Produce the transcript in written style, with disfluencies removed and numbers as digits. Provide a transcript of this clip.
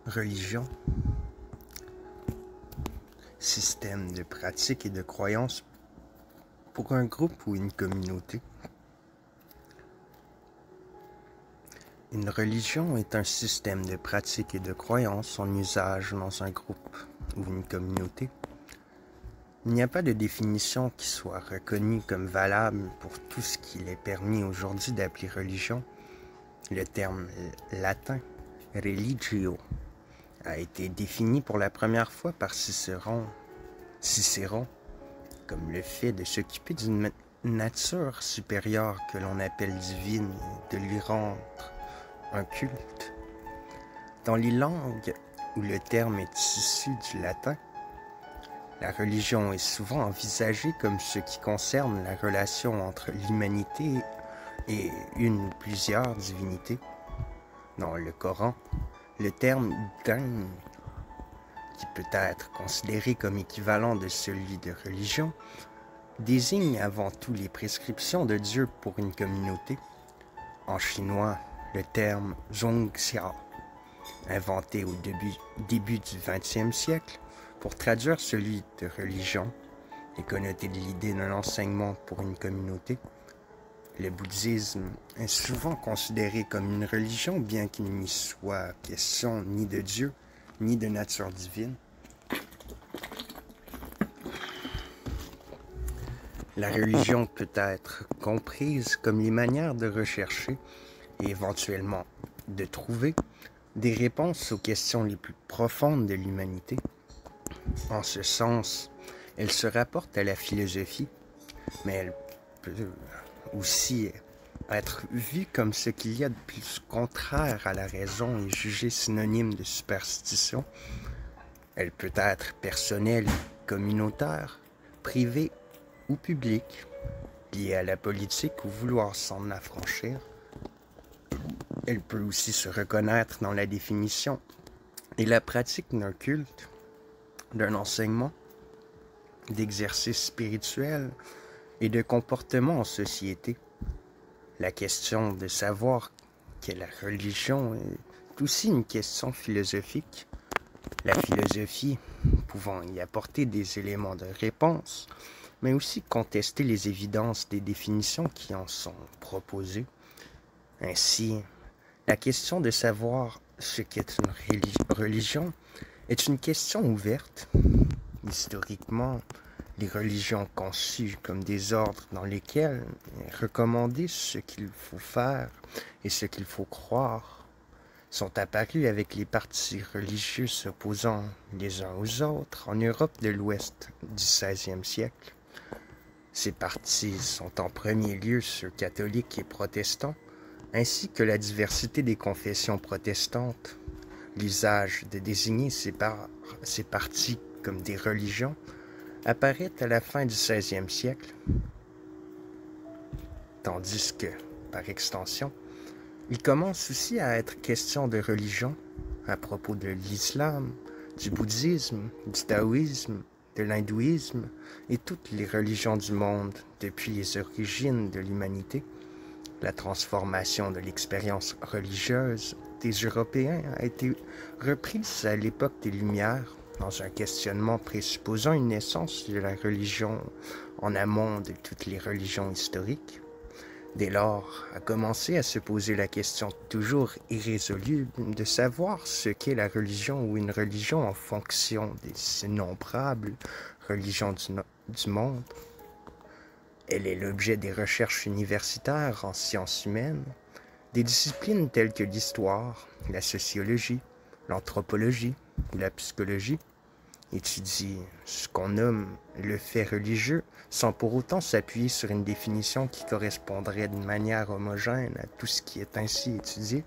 Religion, système de pratique et de croyance pour un groupe ou une communauté. Une religion est un système de pratique et de croyance en usage dans un groupe ou une communauté. Il n'y a pas de définition qui soit reconnue comme valable pour tout ce qu'il est permis aujourd'hui d'appeler religion. Le terme latin « religio » a été défini pour la première fois par Cicéron comme le fait de s'occuper d'une nature supérieure que l'on appelle divine et de lui rendre un culte. Dans les langues où le terme est issu du latin, la religion est souvent envisagée comme ce qui concerne la relation entre l'humanité et une ou plusieurs divinités. Dans le Coran, le terme « din », qui peut être considéré comme équivalent de celui de religion, désigne avant tout les prescriptions de Dieu pour une communauté. En chinois, le terme « zhongxia », inventé au début du XXe siècle pour traduire celui de religion, est connoté de l'idée d'un enseignement pour une communauté. Le bouddhisme est souvent considéré comme une religion, bien qu'il n'y soit question ni de Dieu, ni de nature divine. La religion peut être comprise comme les manières de rechercher et éventuellement de trouver des réponses aux questions les plus profondes de l'humanité. En ce sens, elle se rapporte à la philosophie, mais elle peut aussi être vue comme ce qu'il y a de plus contraire à la raison et jugée synonyme de superstition. Elle peut être personnelle, communautaire, privée ou publique, liée à la politique ou vouloir s'en affranchir. Elle peut aussi se reconnaître dans la définition et la pratique d'un culte, d'un enseignement, d'exercice spirituel et de comportement en société. La question de savoir qu'est la religion est aussi une question philosophique. La philosophie pouvant y apporter des éléments de réponse, mais aussi contester les évidences des définitions qui en sont proposées. Ainsi, la question de savoir ce qu'est une religion est une question ouverte. Historiquement, les religions conçues comme des ordres dans lesquels est recommandé ce qu'il faut faire et ce qu'il faut croire sont apparues avec les partis religieux s'opposant les uns aux autres en Europe de l'Ouest du XVIe siècle. Ces partis sont en premier lieu ceux catholiques et protestants, ainsi que la diversité des confessions protestantes. L'usage de désigner ces partis comme des religions apparaît à la fin du XVIe siècle, tandis que, par extension, il commence aussi à être question de religion à propos de l'islam, du bouddhisme, du taoïsme, de l'hindouisme et toutes les religions du monde depuis les origines de l'humanité. La transformation de l'expérience religieuse des Européens a été reprise à l'époque des Lumières, dans un questionnement présupposant une naissance de la religion en amont de toutes les religions historiques. Dès lors, a commencé à se poser la question toujours irrésolue de savoir ce qu'est la religion ou une religion en fonction des innombrables religions du monde. Elle est l'objet des recherches universitaires en sciences humaines, des disciplines telles que l'histoire, la sociologie, l'anthropologie ou la psychologie, étudie ce qu'on nomme le fait religieux sans pour autant s'appuyer sur une définition qui correspondrait d'une manière homogène à tout ce qui est ainsi étudié.